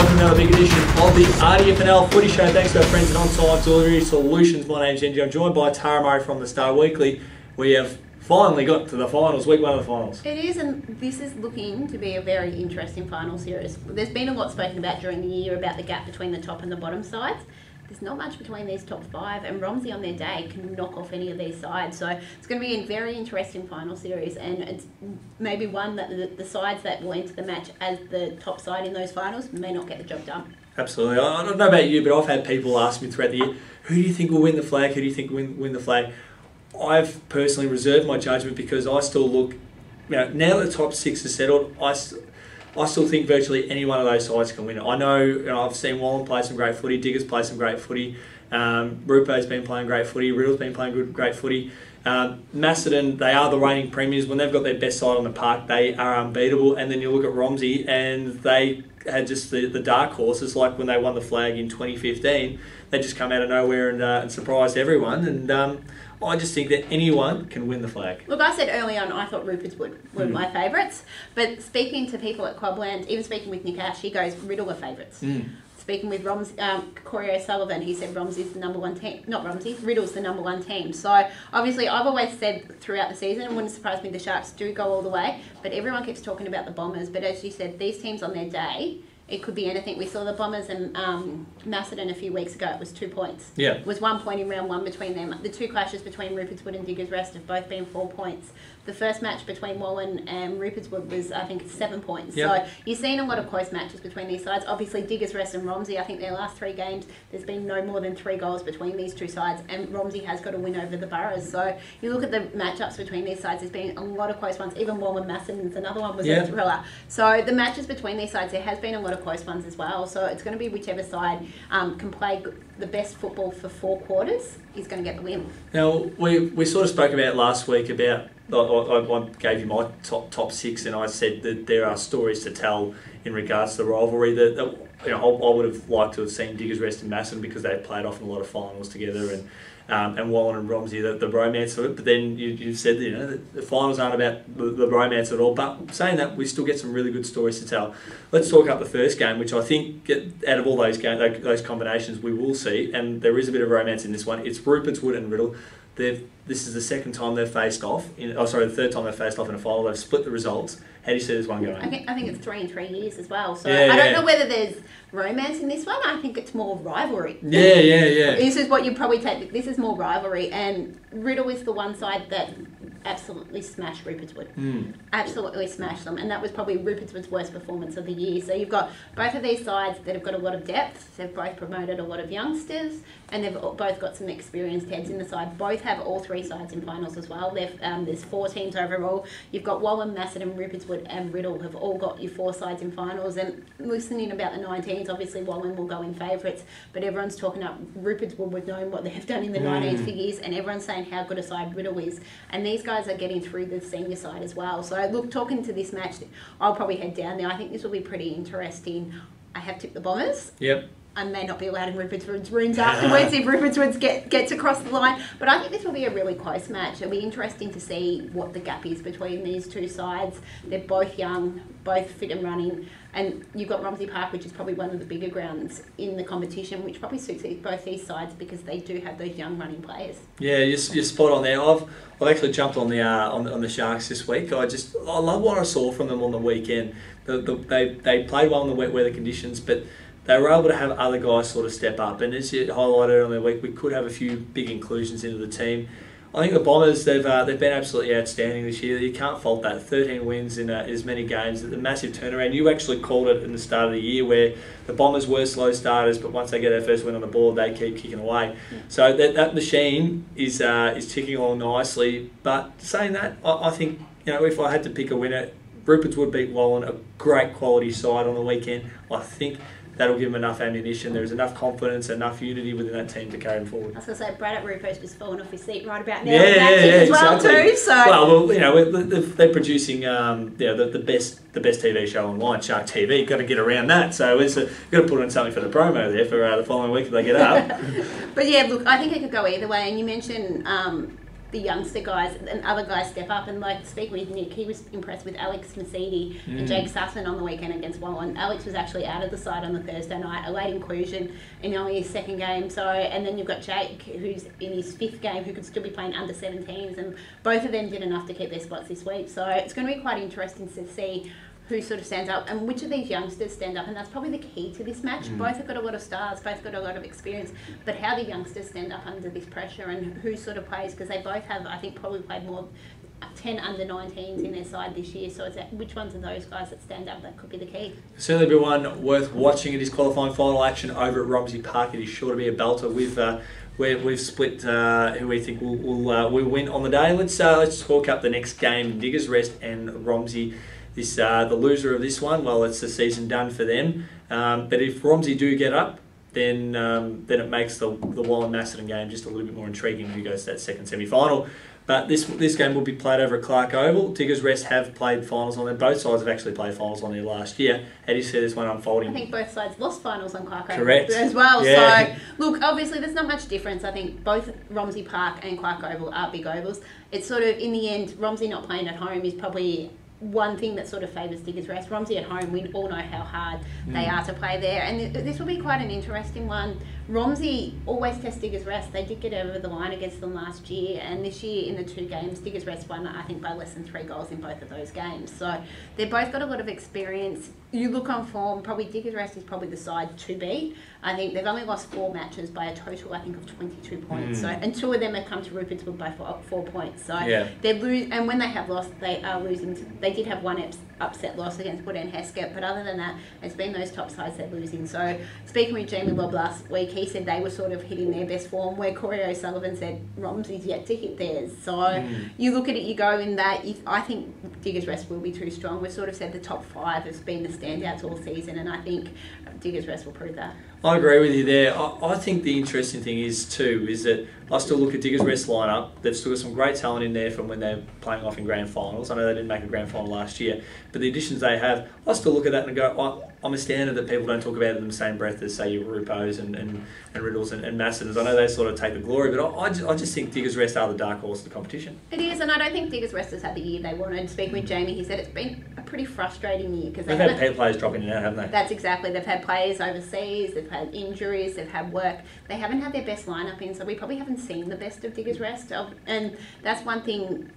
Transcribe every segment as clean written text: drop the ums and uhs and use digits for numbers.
welcome to another big edition of the RDFNL Footy Show. Thanks to our friends at Ontime Delivery Solutions. My name's Yeendy. I'm joined by Tara Murray from the Star Weekly. We have finally got to the finals, week one of the finals. It is, and this is looking to be a very interesting final series. There's been a lot spoken about during the year about the gap between the top and the bottom sides. There's not much between these top five, and Romsey on their day can knock off any of these sides. So it's going to be a very interesting final series, and it's maybe one that the sides that will enter the match as the top side in those finals may not get the job done. Absolutely. I don't know about you, but I've had people ask me throughout the year, who do you think will win the flag? Who do you think will win the flag? I've personally reserved my judgment because I still look, now that the top six are settled, I still think virtually any one of those sides can win it. I know, I've seen Wallan play some great footy, Diggers play some great footy, Rupert's been playing great footy, Riddell's been playing great footy. Macedon, they are the reigning premiers. When they've got their best side on the park, they are unbeatable. And then you look at Romsey, and they had just the dark horses, like when they won the flag in 2015. They just come out of nowhere and surprised everyone. And I just think that anyone can win the flag. Look, I said early on I thought Rupertswood were my favourites, but speaking to people at Clubland, even speaking with Nick Ash, he goes, Riddell are favourites. Speaking with Corey O'Sullivan, he said Romsey's the number one team. Not Romsey, Riddell's the number one team. So obviously I've always said throughout the season, it wouldn't surprise me the Sharks do go all the way, but everyone keeps talking about the Bombers. But as you said, these teams on their day, it could be anything. We saw the Bombers and Macedon a few weeks ago. It was 2 points. Yeah. It was 1 point in round one between them. The two clashes between Rupertswood and Diggers Rest have both been 4 points. The first match between Wallan and Rupertswood was, I think, 7 points. Yep. So you're seeing a lot of close matches between these sides. Obviously, Diggers Rest and Romsey, I think their last 3 games, there's been no more than 3 goals between these two sides, and Romsey has got a win over the Boroughs. So you look at the matchups between these sides, there's been a lot of close ones. Even Wallan Macedon's another one was a thriller. So the matches between these sides, there has been a lot of close ones as well. So it's going to be whichever side can play the best football for 4 quarters is going to get the win. Now, we sort of spoke about last week about, I gave you my top 6, and I said that there are stories to tell in regards to the rivalry. That I would have liked to have seen Diggers Rest and Macedon because they've played off in a lot of finals together, and Wallan and Romsey, the romance of it. But then you said that, the finals aren't about the romance at all. But saying that, we still get some really good stories to tell. Let's talk up the first game, which I think out of all those those combinations we will see, and there is a bit of romance in this one. It's Rupertswood and Riddell. This is the second time they've faced off. The third time they've faced off in a final. They've split the results. How do you see this one going? I think it's 3 in 3 years as well. So I don't know whether there's romance in this one. I think it's more rivalry. Yeah. This is what you probably take. This is more rivalry, and Riddell is the one side that absolutely smashed Rupertswood. Absolutely smashed them, and that was probably Rupertswood's worst performance of the year. So you've got both of these sides that have got a lot of depth. They've both promoted a lot of youngsters, and they've both got some experienced heads in the side. Both have all 3 sides in finals as well. There's 4 teams overall. You've got Wallan, Macedon, Rupertswood and Riddell have all got your 4 sides in finals. And listening about the 19s, obviously Wallan will go in favourites, but everyone's talking up Rupertswood with knowing what they've done in the 19s for years, and everyone's saying how good a side Riddell is. And these guys are getting through the senior side as well. So look, talking to this match, I'll probably head down there. I think this will be pretty interesting. I have tipped the Bombers. Yep. I may not be allowed in Rupertswood's rooms afterwards if Rupertswood gets across the line. But I think this will be a really close match. It'll be interesting to see what the gap is between these two sides. They're both young, both fit and running. And you've got Romsey Park, which is probably one of the bigger grounds in the competition, which probably suits both these sides because they do have those young running players. Yeah, you're spot on there. I've actually jumped on the Sharks this week. I love what I saw from them on the weekend. They played well in the wet weather conditions, but they were able to have other guys sort of step up. And as you highlighted earlier in the week, we could have a few big inclusions into the team. I think the Bombers, they've been absolutely outstanding this year. You can't fault that. 13 wins in as many games. The massive turnaround. You actually called it in the start of the year where the Bombers were slow starters, but once they get their first win on the board, they keep kicking away. Yeah. So that machine is ticking along nicely. But saying that, I think, if I had to pick a winner, Rupertswood beat Wallan, a great quality side on the weekend. I think that'll give them enough ammunition. There's enough confidence, enough unity within that team to carry them forward. I was going to say, Brad at Ruperts was falling off his seat right about now. As well exactly. Too. So they're producing the best TV show online, Shark TV. Got to get around that. So we've got to put in something for the promo there for the following week if they get up. But yeah, look, I think it could go either way. And you mentioned the youngster guys and other guys step up. And like speaking with Nick, he was impressed with Alex Macedon and Jake Sutton on the weekend against Wallan. Alex was actually out of the side on the Thursday night, a late inclusion in only his second game. So, and then you've got Jake, who's in his fifth game, who could still be playing under 17s, and both of them did enough to keep their spots this week. So it's going to be quite interesting to see who sort of stands up and which of these youngsters stand up, and that's probably the key to this match. Both have got a lot of stars, both got a lot of experience, but how the youngsters stand up under this pressure and who sort of plays, because they both have, I think, probably played more 10 under 19s in their side this year, so it's which ones of those guys that stand up, that could be the key. Certainly be one worth watching. It is qualifying final action over at Romsey Park. It is sure to be a belter. We've split who we think will win on the day. Let's talk up the next game, Diggers Rest and Romsey. The loser of this one, well, it's the season done for them. But if Romsey do get up, then it makes the Wallan Macedon game just a little bit more intriguing who goes to that second semi-final. But this game will be played over at Clark Oval. Diggers Rest have played finals on there. Both sides have actually played finals on there last year. How do you see this one unfolding? I think both sides lost finals on Clark Oval. Correct. As well. Yeah. So, look, obviously there's not much difference. I think both Romsey Park and Clark Oval are big ovals. It's sort of, in the end, Romsey not playing at home is probably one thing that sort of favours Diggers Rest. Romsey at home, we all know how hard they are to play there, and this will be quite an interesting one. Romsey always test Diggers Rest. They did get over the line against them last year, and this year in the two games, Diggers Rest won, I think, by less than 3 goals in both of those games. So they've both got a lot of experience. You look on form, probably Diggers Rest is probably the side to beat. I think they've only lost 4 matches by a total, I think, of 22 points. So, and 2 of them have come to Rupertswood by 4 points. So they and when they have lost, they are losing. They did have one upset loss against Wood and Heskett, but other than that, it's been those top sides they're losing. So speaking with Jamie Lobb last week, he said they were sort of hitting their best form, where Corey O'Sullivan said Romsey's yet to hit theirs. So you look at it, you go in that, I think Diggers Rest will be too strong. We've sort of said the top 5 has been the standouts all season, and I think Diggers Rest will prove that. I agree with you there. I think the interesting thing is that I still look at Diggers Rest lineup. They've still got some great talent in there from when they're playing off in grand finals. I know they didn't make a grand final last year, but the additions they have, I still look at that and go, I'm a standard that people don't talk about in the same breath as, say, your Rupos and Riddells and Macedons. I know they sort of take the glory, but I just think Diggers Rest are the dark horse of the competition. It is, and I don't think Diggers Rest has had the year they wanted. Speaking with Jamie, he said it's been a pretty frustrating year, because they've had players dropping in and out, haven't they? That's exactly. They've had players overseas, they've had injuries, they've had work. They haven't had their best lineup in, so we probably haven't seen the best of Diggers Rest. And that's one thing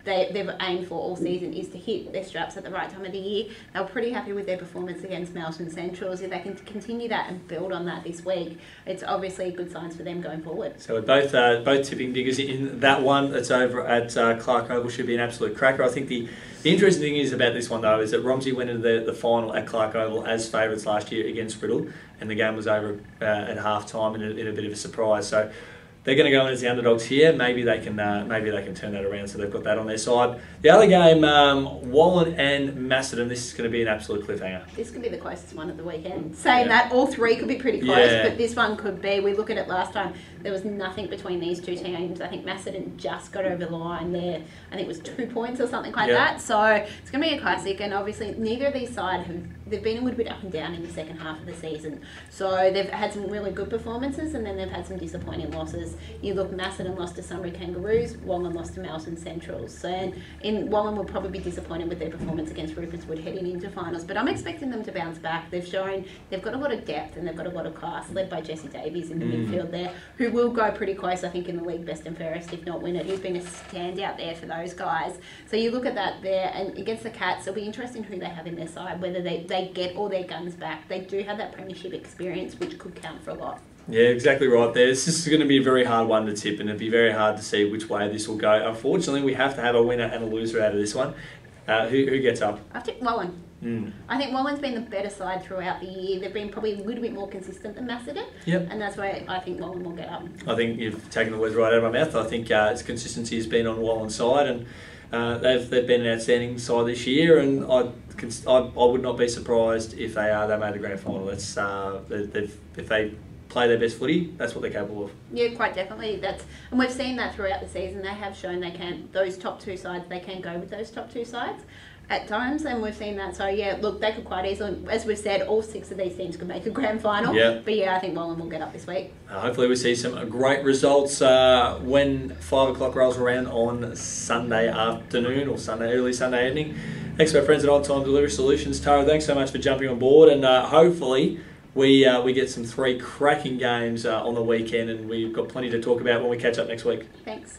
they've aimed for all season, is to hit their straps at the right time of the year. They were pretty happy with their performance against Melton Centrals. If they can continue that and build on that this week, it's obviously good signs for them going forward. So we're both tipping Diggers in that one. That's over at Clark Oval. Should be an absolute cracker. I think the interesting thing is about this one, though, is that Romsey went into the final at Clark Oval as favourites last year against Riddell, and the game was over at half time in a bit of a surprise. So they're going to go in as the underdogs here. Maybe they can turn that around, so they've got that on their side. The other game, Wallan and Macedon. This is going to be an absolute cliffhanger. This could be the closest one of the weekend. Saying that, all 3 could be pretty close, but this one could be. We look at it last time, there was nothing between these two teams. I think Macedon just got over the line there. I think it was 2 points or something like that. So it's going to be a classic, and obviously neither of these sides they've been a little bit up and down in the second half of the season. So they've had some really good performances, and then they've had some disappointing losses. You look, Macedon lost to Sunbury Kangaroos, Wallan lost to Melton Centrals. So, and Wallan will probably be disappointed with their performance against Rupertswood heading into finals, but I'm expecting them to bounce back. They've shown they've got a lot of depth and they've got a lot of class, led by Jesse Davies in the midfield there, who will go pretty close, I think, in the league best and fairest, if not win it. He's been a standout there for those guys. So you look at that there, and against the Cats, it'll be interesting who they have in their side, whether they get all their guns back. They do have that premiership experience, which could count for a lot. Yeah, exactly right there. This is going to be a very hard one to tip, and it'd be very hard to see which way this will go. Unfortunately, we have to have a winner and a loser out of this one. Who gets up? I think Wallan. I think Wallan's been the better side throughout the year. They've been probably a little bit more consistent than Macedon. And that's why I think Wallan will get up. I think you've taken the words right out of my mouth. I think its consistency has been on Wallan's side, and they've been an outstanding side this year, and I would not be surprised if they made the grand final. If they play their best footy, that's what they're capable of. Yeah, quite definitely. And we've seen that throughout the season. They have shown they can. Those top 2 sides, they can go with those top 2 sides. at times, and we've seen that. So yeah, look, they could quite easily, as we've said, all 6 of these teams could make a grand final. Yeah. But yeah, I think Wallan will get up this week. Hopefully we see some great results when 5 o'clock rolls around on Sunday afternoon or early Sunday evening. Thanks to our friends at Ontime Delivery Solutions. Tara, thanks so much for jumping on board, and hopefully we get some 3 cracking games on the weekend, and we've got plenty to talk about when we catch up next week. Thanks.